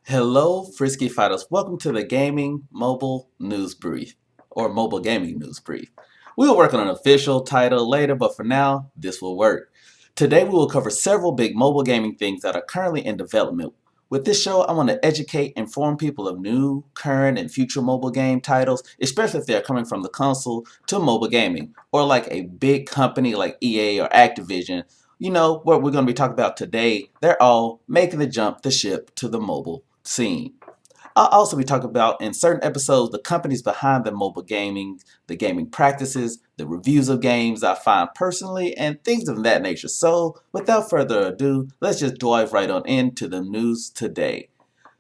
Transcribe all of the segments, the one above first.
Hello, Frisky Fighters. Welcome to the Gaming Mobile News Brief, or Mobile Gaming News Brief. We'll work on an official title later, but for now, this will work. Today, we will cover several big mobile gaming things that are currently in development. With this show, I want to educate, inform people of new, current, and future mobile game titles, especially if they're coming from the console to mobile gaming, or like a big company like EA or Activision. You know what we're going to be talking about today. They're all making the jump, the ship to the mobile scene. I'll also be talking about in certain episodes the companies behind the mobile gaming, the gaming practices, the reviews of games I find personally, and things of that nature. So, without further ado, let's just dive right on into the news today.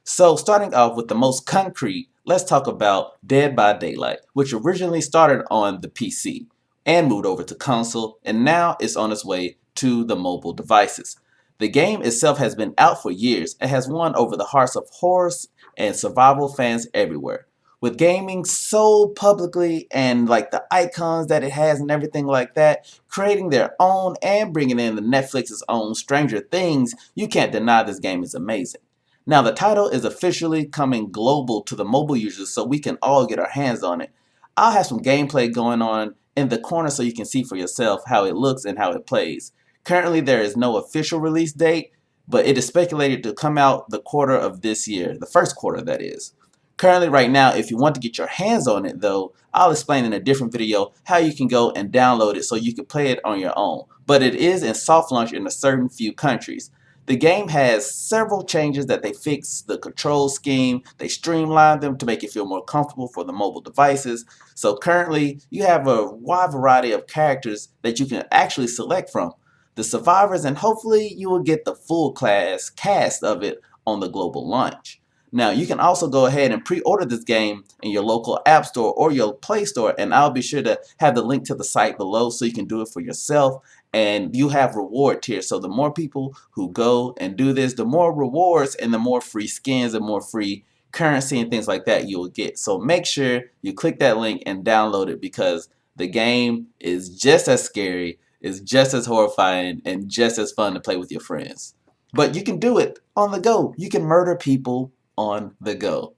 So, starting off with the most concrete, let's talk about Dead by Daylight, which originally started on the PC and moved over to console, and now is on its way to the mobile devices. The game itself has been out for years and has won over the hearts of horror and survival fans everywhere. With gaming so publicly and like the icons that it has and everything like that, creating their own and bringing in the Netflix's own Stranger Things, you can't deny this game is amazing. Now the title is officially coming global to the mobile users so we can all get our hands on it. I'll have some gameplay going on in the corner so you can see for yourself how it looks and how it plays. Currently there is no official release date, but it is speculated to come out the quarter of this year, the first quarter that is. Currently right now, if you want to get your hands on it though, I'll explain in a different video how you can go and download it so you can play it on your own. But it is in soft launch in a certain few countries. The game has several changes that they fixed the control scheme, they streamlined them to make it feel more comfortable for the mobile devices. So currently you have a wide variety of characters that you can actually select from the survivors, and hopefully you will get the full class cast of it on the global launch. Now you can also go ahead and pre-order this game in your local app store or your Play Store, and I'll be sure to have the link to the site below so you can do it for yourself. And you have reward tiers, so the more people who go and do this, the more rewards and the more free skins and more free currency and things like that you will get. So make sure you click that link and download it because the game is just as scary, is just as horrifying, and just as fun to play with your friends. But you can do it on the go. You can murder people on the go.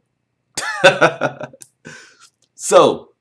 So,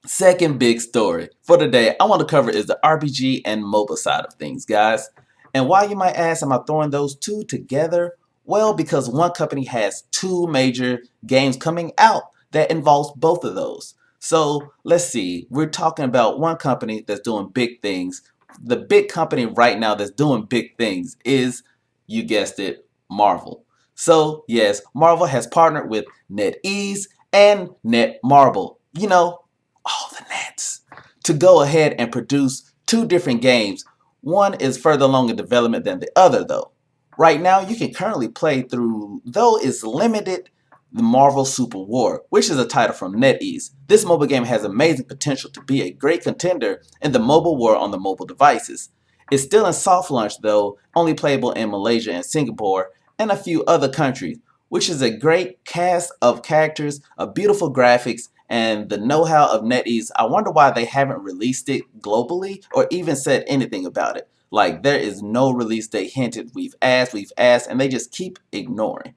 second big story for today I want to cover is the RPG and mobile side of things, guys. And why, you might ask, am I throwing those two together? Well, because one company has two major games coming out that involves both of those. So let's see, we're talking about one company that's doing big things. The big company right now that's doing big things is, you guessed it, Marvel. So yes, Marvel has partnered with NetEase and Netmarble, you know, all the nets, to go ahead and produce two different games. One is further along in development than the other though. Right now you can currently play through, though it's limited, the Marvel Super War, which is a title from NetEase. This mobile game has amazing potential to be a great contender in the mobile war on the mobile devices. It's still in soft launch though, only playable in Malaysia and Singapore and a few other countries, which is a great cast of characters, a beautiful graphics, and the know-how of NetEase. I wonder why they haven't released it globally or even said anything about it. Like, there is no release date hinted. We've asked, and they just keep ignoring.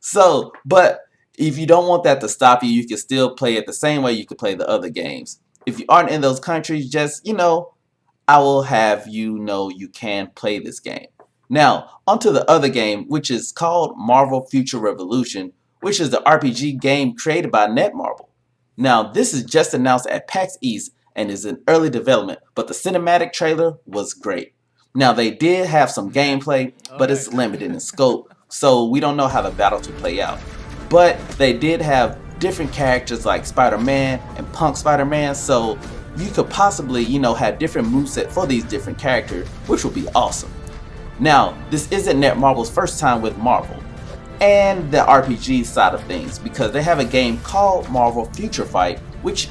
So, but if you don't want that to stop you, you can still play it the same way you could play the other games. If you aren't in those countries, just, I will have you know you can play this game. Now, onto the other game, which is called Marvel Future Revolution, which is the RPG game created by Netmarble. Now, this is just announced at PAX East and is in early development, but the cinematic trailer was great. Now, they did have some gameplay, but it's limited in scope, so we don't know how the battles will play out. But they did have different characters like Spider-Man and Punk Spider-Man, so you could possibly, have different moveset for these different characters, which would be awesome. Now, this isn't Netmarble's first time with Marvel and the RPG side of things, because they have a game called Marvel Future Fight, which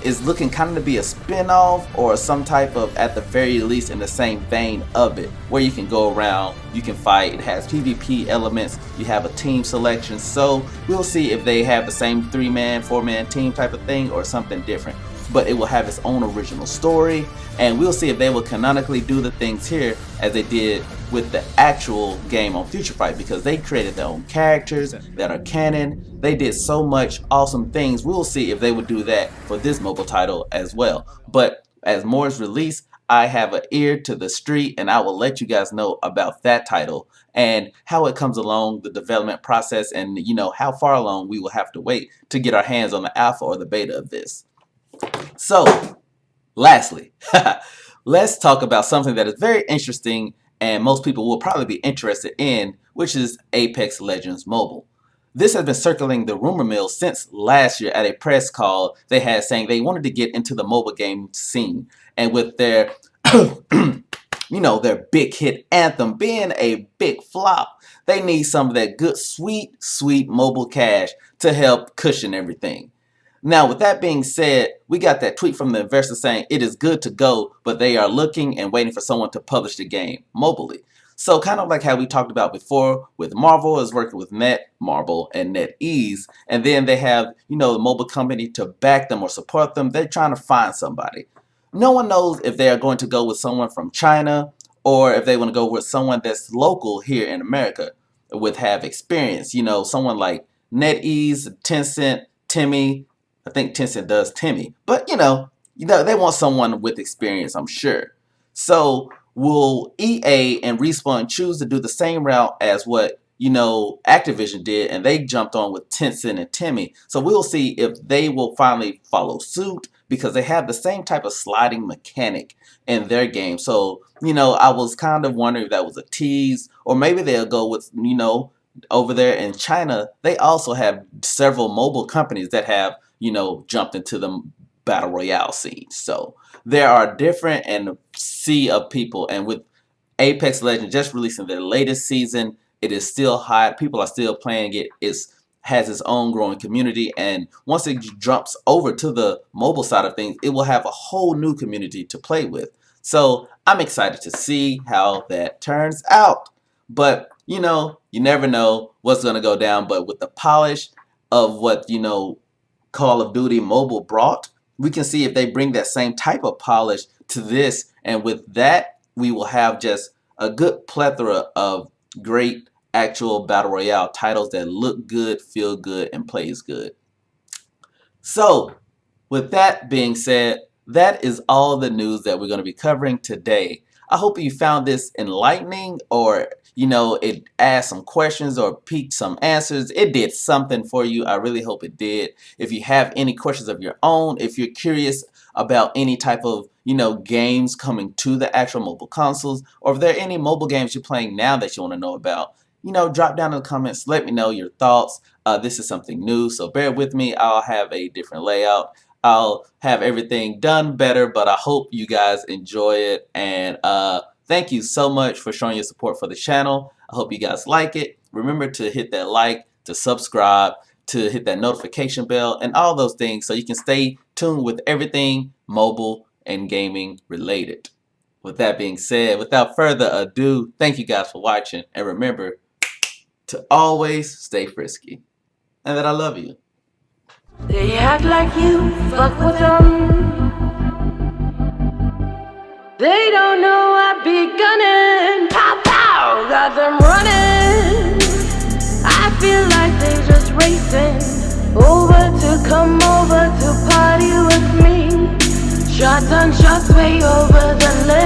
is looking kind of to be a spin-off or some type of, at the very least, in the same vein of it, where you can go around, you can fight, it has PvP elements, you have a team selection. So we'll see if they have the same 3-man, 4-man team type of thing or something different, but it will have its own original story, and we'll see if they will canonically do the things here as they did with the actual game on Future Fight, because they created their own characters that are canon. They did so much awesome things. We'll see if they would do that for this mobile title as well. But as more is released, I have an ear to the street, and I will let you guys know about that title and how it comes along, the development process, and how far along we will have to wait to get our hands on the alpha or the beta of this. So lastly, let's talk about something that is very interesting and most people will probably be interested in, which is Apex Legends Mobile. This has been circling the rumor mill since last year at a press call they had, saying they wanted to get into the mobile game scene. And with their their big hit Anthem being a big flop, they need some of that good sweet mobile cash to help cushion everything. Now, with that being said, we got that tweet from the investor saying it is good to go, but they are looking and waiting for someone to publish the game mobily. So kind of like how we talked about before, with Marvel is working with Netmarble and NetEase, and then they have, the mobile company to back them or support them. They're trying to find somebody. No one knows if they are going to go with someone from China or if they want to go with someone that's local here in America with have experience. Someone like NetEase, Tencent, Timmy. I think Tencent does Timmy, but they want someone with experience, I'm sure. So will EA and Respawn choose to do the same route as what Activision did, and they jumped on with Tencent and Timmy? So we'll see if they will finally follow suit, because they have the same type of sliding mechanic in their game. So I was kind of wondering if that was a tease, or maybe they'll go with over there in China. They also have several mobile companies that have jumped into the battle royale scene. So there are different and sea of people, and with Apex Legends just releasing their latest season, it is still hot. People are still playing it. It has its own growing community, and once it jumps over to the mobile side of things, it will have a whole new community to play with. So I'm excited to see how that turns out. But you never know what's going to go down. But with the polish of what Call of Duty Mobile brought, we can see if they bring that same type of polish to this, and with that we will have just a good plethora of great actual battle royale titles that look good, feel good, and plays good. So with that being said, that is all the news that we're going to be covering today. I hope you found this enlightening, or it asked some questions or piqued some answers. It did something for you. I really hope it did. If you have any questions of your own, if you're curious about any type of games coming to the actual mobile consoles, or if there are any mobile games you're playing now that you want to know about, drop down in the comments. Let me know your thoughts. This is something new, so bear with me. I'll have a different layout. I'll have everything done better, but I hope you guys enjoy it. And thank you so much for showing your support for the channel. I hope you guys like it. Remember to hit that like, to subscribe, to hit that notification bell, and all those things so you can stay tuned with everything mobile and gaming related. With that being said, without further ado, thank you guys for watching, and remember to always stay frisky, and that I love you. They act like you fuck with them. They don't know I be gunning. Pow pow, got them running. I feel like they just racing over to come over to party with me. Shots on shots way over the limit.